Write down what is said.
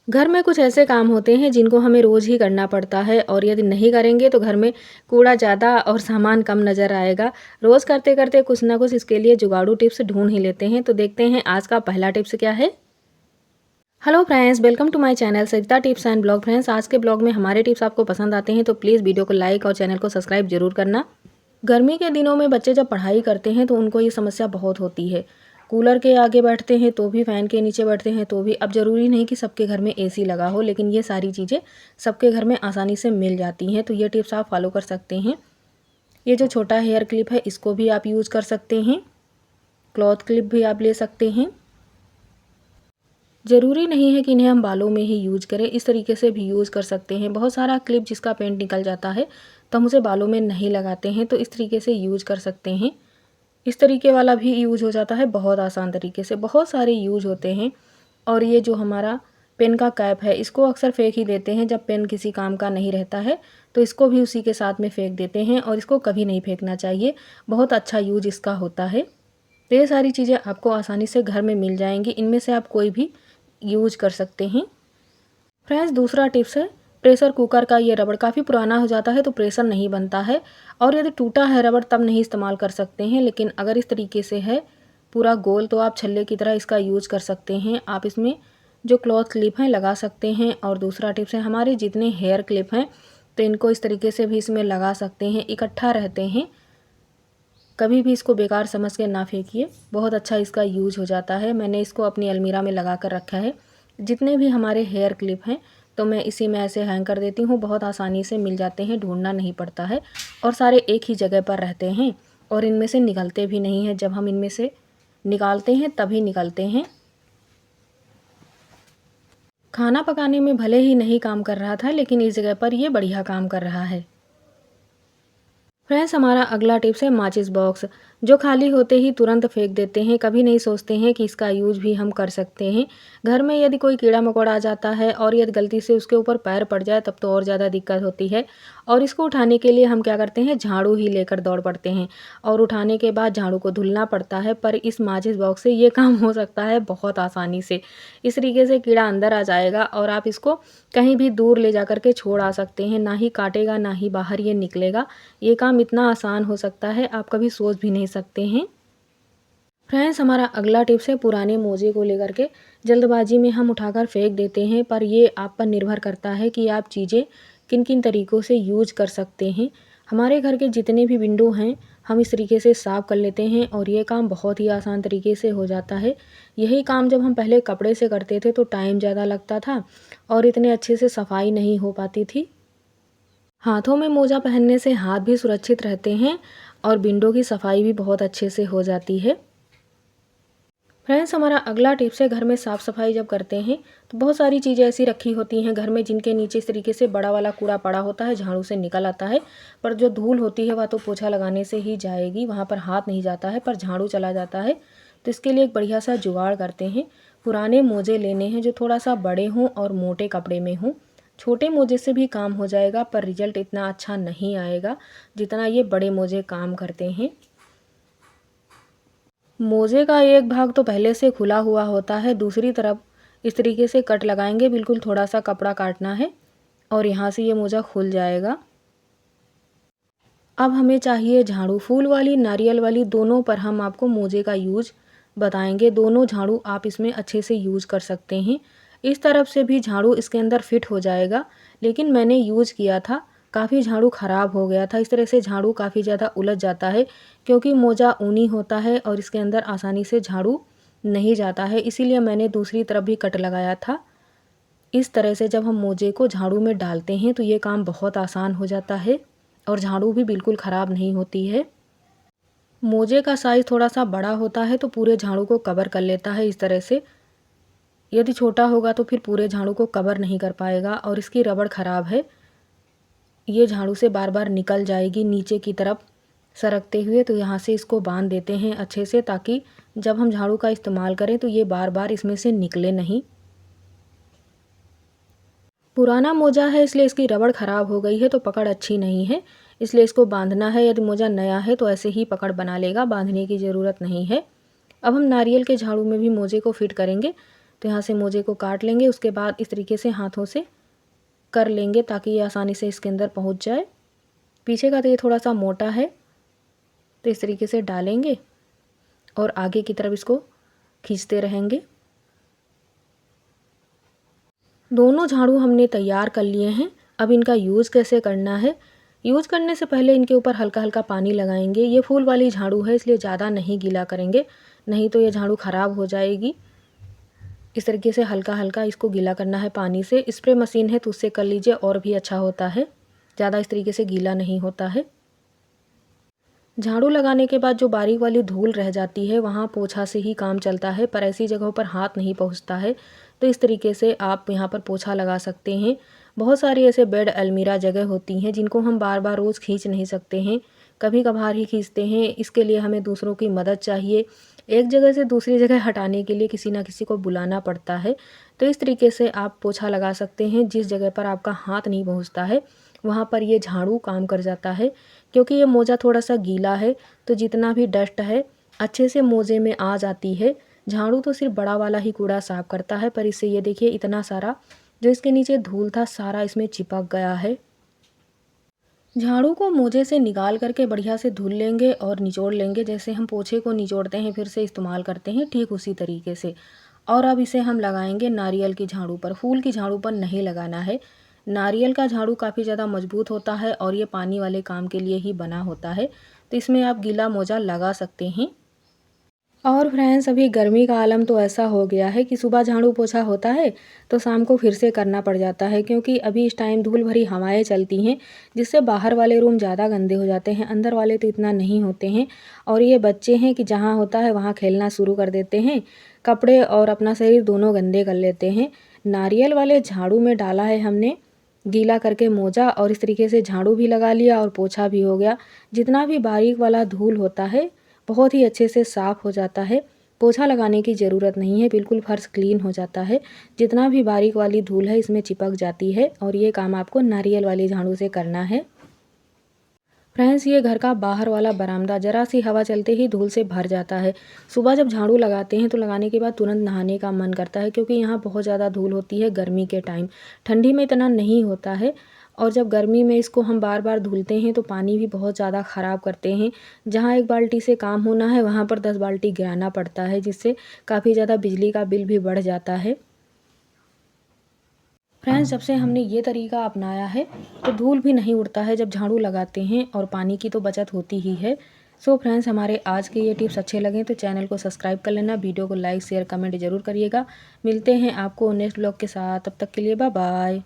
घर में कुछ ऐसे काम होते हैं जिनको हमें रोज़ ही करना पड़ता है और यदि नहीं करेंगे तो घर में कूड़ा ज़्यादा और सामान कम नज़र आएगा। रोज़ करते-करते कुछ ना कुछ इसके लिए जुगाड़ू टिप्स ढूँढ ही लेते हैं। तो देखते हैं आज का पहला टिप्स क्या है? Hello friends, welcome to my channel Sarita tips and blog. Friends, आज के ब्लॉग में हमारे टिप्स आपको पसंद आते हैं तो प्लीज़ वीडियो को लाइक और चैनल को सब्सक्राइब ज़रूर करना। गर्मी के दिनों में बच्चे जब पढ़ाई करते हैं तो उनको ये समस्या बहुत होती है। कूलर के आगे बैठते हैं तो भी, फ़ैन के नीचे बैठते हैं तो भी। अब ज़रूरी नहीं कि सबके घर में एसी लगा हो, लेकिन ये सारी चीज़ें सबके घर में आसानी से मिल जाती हैं। तो ये टिप्स आप फॉलो कर सकते हैं। ये जो छोटा हेयर क्लिप है इसको भी आप यूज़ कर सकते हैं। क्लॉथ क्लिप भी आप ले सकते हैं। ज़रूरी नहीं है कि इन्हें हम बालों में ही यूज़ करें, इस तरीके से भी यूज़ कर सकते हैं। बहुत सारा क्लिप जिसका पेंट निकल जाता है तो हम उसे बालों में नहीं लगाते हैं, तो इस तरीके से यूज़ कर सकते हैं। इस तरीके वाला भी यूज़ हो जाता है बहुत आसान तरीके से। बहुत सारे यूज़ होते हैं। और ये जो हमारा पेन का कैप है इसको अक्सर फेंक ही देते हैं जब पेन किसी काम का नहीं रहता है, तो इसको भी उसी के साथ में फेंक देते हैं और इसको कभी नहीं फेंकना चाहिए। बहुत अच्छा यूज इसका होता है। तो ये सारी चीज़ें आपको आसानी से घर में मिल जाएंगी, इनमें से आप कोई भी यूज कर सकते हैं। फ्रेंड्स, दूसरा टिप्स है प्रेशर कुकर का। ये रबड़ काफ़ी पुराना हो जाता है तो प्रेशर नहीं बनता है, और यदि टूटा है रबड़ तब नहीं इस्तेमाल कर सकते हैं। लेकिन अगर इस तरीके से है पूरा गोल तो आप छल्ले की तरह इसका यूज़ कर सकते हैं। आप इसमें जो क्लॉथ क्लिप हैं लगा सकते हैं। और दूसरा टिप्स है हमारे जितने हेयर क्लिप हैं तो इनको इस तरीके से भी इसमें लगा सकते हैं, इकट्ठा रहते हैं। कभी भी इसको बेकार समझ के ना फेंकिए, बहुत अच्छा इसका यूज हो जाता है। मैंने इसको अपनी अलमीरा में लगा कर रखा है। जितने भी हमारे हेयर क्लिप हैं तो मैं इसी में ऐसे हैंग कर देती हूँ, बहुत आसानी से मिल जाते हैं, ढूंढना नहीं पड़ता है और सारे एक ही जगह पर रहते हैं और इनमें से निकलते भी नहीं हैं। जब हम इनमें से निकालते हैं तभी निकलते हैं। खाना पकाने में भले ही नहीं काम कर रहा था, लेकिन इस जगह पर ये बढ़िया काम कर रहा है। फ्रेंड्स, हमारा अगला टिप्स है माचिस बॉक्स, जो खाली होते ही तुरंत फेंक देते हैं। कभी नहीं सोचते हैं कि इसका यूज भी हम कर सकते हैं। घर में यदि कोई कीड़ा मकोड़ा आ जाता है और यदि गलती से उसके ऊपर पैर पड़ जाए तब तो और ज़्यादा दिक्कत होती है। और इसको उठाने के लिए हम क्या करते हैं, झाड़ू ही लेकर दौड़ पड़ते हैं और उठाने के बाद झाड़ू को धुलना पड़ता है। पर इस माचिस बॉक्स से ये काम हो सकता है बहुत आसानी से। इस तरीके से कीड़ा अंदर आ जाएगा और आप इसको कहीं भी दूर ले जा कर के छोड़ आ सकते हैं। ना ही काटेगा ना ही बाहर ये निकलेगा। ये काम इतना आसान हो सकता है, आप कभी सोच भी नहीं सकते हैं। फ्रेंड्स, हमारा अगला टिप्स है पुराने मोजे को लेकर के जल्दबाजी में हम उठाकर फेंक देते हैं। पर ये आप पर निर्भर करता है कि आप चीज़ें किन किन तरीक़ों से यूज कर सकते हैं। हमारे घर के जितने भी विंडो हैं हम इस तरीके से साफ़ कर लेते हैं और ये काम बहुत ही आसान तरीके से हो जाता है। यही काम जब हम पहले कपड़े से करते थे तो टाइम ज़्यादा लगता था और इतने अच्छे से सफाई नहीं हो पाती थी। हाथों में मोजा पहनने से हाथ भी सुरक्षित रहते हैं और विंडो की सफाई भी बहुत अच्छे से हो जाती है। फ्रेंड्स, हमारा अगला टिप्स है घर में साफ़ सफाई जब करते हैं तो बहुत सारी चीज़ें ऐसी रखी होती हैं घर में जिनके नीचे इस तरीके से बड़ा वाला कूड़ा पड़ा होता है, झाड़ू से निकल आता है। पर जो धूल होती है वह तो पोछा लगाने से ही जाएगी, वहाँ पर हाथ नहीं जाता है पर झाड़ू चला जाता है। तो इसके लिए एक बढ़िया सा जुगाड़ करते हैं। पुराने मोजे लेने हैं जो थोड़ा सा बड़े हों और मोटे कपड़े में हों। छोटे मोजे से भी काम हो जाएगा पर रिजल्ट इतना अच्छा नहीं आएगा जितना ये बड़े मोजे काम करते हैं। मोजे का एक भाग तो पहले से खुला हुआ होता है, दूसरी तरफ इस तरीके से कट लगाएंगे, बिल्कुल थोड़ा सा कपड़ा काटना है और यहाँ से ये मोजा खुल जाएगा। अब हमें चाहिए झाड़ू, फूल वाली नारियल वाली दोनों पर हम आपको मोजे का यूज बताएंगे। दोनों झाड़ू आप इसमें अच्छे से यूज कर सकते हैं। इस तरफ से भी झाड़ू इसके अंदर फिट हो जाएगा, लेकिन मैंने यूज किया था काफ़ी झाड़ू ख़राब हो गया था। इस तरह से झाड़ू काफ़ी ज़्यादा उलझ जाता है क्योंकि मोजा ऊनी होता है और इसके अंदर आसानी से झाड़ू नहीं जाता है, इसीलिए मैंने दूसरी तरफ भी कट लगाया था। इस तरह से जब हम मोजे को झाड़ू में डालते हैं तो ये काम बहुत आसान हो जाता है और झाड़ू भी बिल्कुल ख़राब नहीं होती है। मोजे का साइज़ थोड़ा सा बड़ा होता है तो पूरे झाड़ू को कवर कर लेता है इस तरह से। यदि छोटा होगा तो फिर पूरे झाड़ू को कवर नहीं कर पाएगा और इसकी रबड़ ख़राब है, ये झाड़ू से बार बार निकल जाएगी नीचे की तरफ सरकते हुए। तो यहाँ से इसको बांध देते हैं अच्छे से ताकि जब हम झाड़ू का इस्तेमाल करें तो ये बार बार इसमें से निकले नहीं। पुराना मोजा है इसलिए इसकी रबड़ ख़राब हो गई है तो पकड़ अच्छी नहीं है, इसलिए इसको बांधना है। यदि मोजा नया है तो ऐसे ही पकड़ बना लेगा, बांधने की ज़रूरत नहीं है। अब हम नारियल के झाड़ू में भी मोजे को फिट करेंगे तो यहाँ से मोजे को काट लेंगे। उसके बाद इस तरीके से हाथों से कर लेंगे ताकि ये आसानी से इसके अंदर पहुँच जाए। पीछे का तो ये थोड़ा सा मोटा है, तो इस तरीके से डालेंगे और आगे की तरफ इसको खींचते रहेंगे। दोनों झाड़ू हमने तैयार कर लिए हैं। अब इनका यूज़ कैसे करना है। यूज़ करने से पहले इनके ऊपर हल्का हल्का पानी लगाएंगे। ये फूल वाली झाड़ू है इसलिए ज़्यादा नहीं गीला करेंगे, नहीं तो ये झाड़ू ख़राब हो जाएगी। इस तरीके से हल्का हल्का इसको गीला करना है पानी से। स्प्रे मशीन है तो उससे कर लीजिए और भी अच्छा होता है, ज़्यादा इस तरीके से गीला नहीं होता है। झाड़ू लगाने के बाद जो बारीक वाली धूल रह जाती है वहाँ पोछा से ही काम चलता है, पर ऐसी जगहों पर हाथ नहीं पहुँचता है, तो इस तरीके से आप यहाँ पर पोछा लगा सकते हैं। बहुत सारी ऐसे बेड अलमीरा जगह होती हैं जिनको हम बार बार रोज़ खींच नहीं सकते हैं, कभी कभार ही खींचते हैं। इसके लिए हमें दूसरों की मदद चाहिए। एक जगह से दूसरी जगह हटाने के लिए किसी ना किसी को बुलाना पड़ता है। तो इस तरीके से आप पोछा लगा सकते हैं। जिस जगह पर आपका हाथ नहीं पहुँचता है वहाँ पर ये झाड़ू काम कर जाता है। क्योंकि ये मोजा थोड़ा सा गीला है तो जितना भी डस्ट है अच्छे से मोजे में आ जाती है। झाड़ू तो सिर्फ बड़ा वाला ही कूड़ा साफ करता है, पर इससे ये देखिए इतना सारा जो इसके नीचे धूल था सारा इसमें चिपक गया है। झाड़ू को मोजे से निकाल करके बढ़िया से धुल लेंगे और निचोड़ लेंगे। जैसे हम पोछे को निचोड़ते हैं फिर से इस्तेमाल करते हैं, ठीक उसी तरीके से। और अब इसे हम लगाएंगे नारियल की झाड़ू पर, फूल की झाड़ू पर नहीं लगाना है। नारियल का झाड़ू काफ़ी ज़्यादा मजबूत होता है और ये पानी वाले काम के लिए ही बना होता है, तो इसमें आप गीला मोजा लगा सकते हैं। और फ्रेंड्स, अभी गर्मी का आलम तो ऐसा हो गया है कि सुबह झाड़ू पोछा होता है तो शाम को फिर से करना पड़ जाता है, क्योंकि अभी इस टाइम धूल भरी हवाएं चलती हैं जिससे बाहर वाले रूम ज़्यादा गंदे हो जाते हैं, अंदर वाले तो इतना नहीं होते हैं। और ये बच्चे हैं कि जहाँ होता है वहाँ खेलना शुरू कर देते हैं, कपड़े और अपना शरीर दोनों गंदे कर लेते हैं। नारियल वाले झाड़ू में डाला है हमने गीला करके मोजा और इस तरीके से झाड़ू भी लगा लिया और पोछा भी हो गया। जितना भी बारीक वाला धूल होता है बहुत ही अच्छे से साफ़ हो जाता है। पोछा लगाने की ज़रूरत नहीं है, बिल्कुल फर्श क्लीन हो जाता है। जितना भी बारीक वाली धूल है इसमें चिपक जाती है और ये काम आपको नारियल वाली झाड़ू से करना है। फ्रेंड्स, ये घर का बाहर वाला बरामदा ज़रा सी हवा चलते ही धूल से भर जाता है। सुबह जब झाड़ू लगाते हैं तो लगाने के बाद तुरंत नहाने का मन करता है, क्योंकि यहाँ बहुत ज़्यादा धूल होती है गर्मी के टाइम। ठंडी में इतना नहीं होता है। और जब गर्मी में इसको हम बार बार धुलते हैं तो पानी भी बहुत ज़्यादा ख़राब करते हैं। जहाँ एक बाल्टी से काम होना है वहाँ पर 10 बाल्टी गिराना पड़ता है, जिससे काफ़ी ज़्यादा बिजली का बिल भी बढ़ जाता है। फ्रेंड्स, जब से हमने ये तरीका अपनाया है तो धूल भी नहीं उड़ता है जब झाड़ू लगाते हैं, और पानी की तो बचत होती ही है। सो फ्रेंड्स, हमारे आज के ये टिप्स अच्छे लगें तो चैनल को सब्सक्राइब कर लेना, वीडियो को लाइक शेयर कमेंट ज़रूर करिएगा। मिलते हैं आपको नेक्स्ट ब्लॉग के साथ, तब तक के लिए बाय बाय।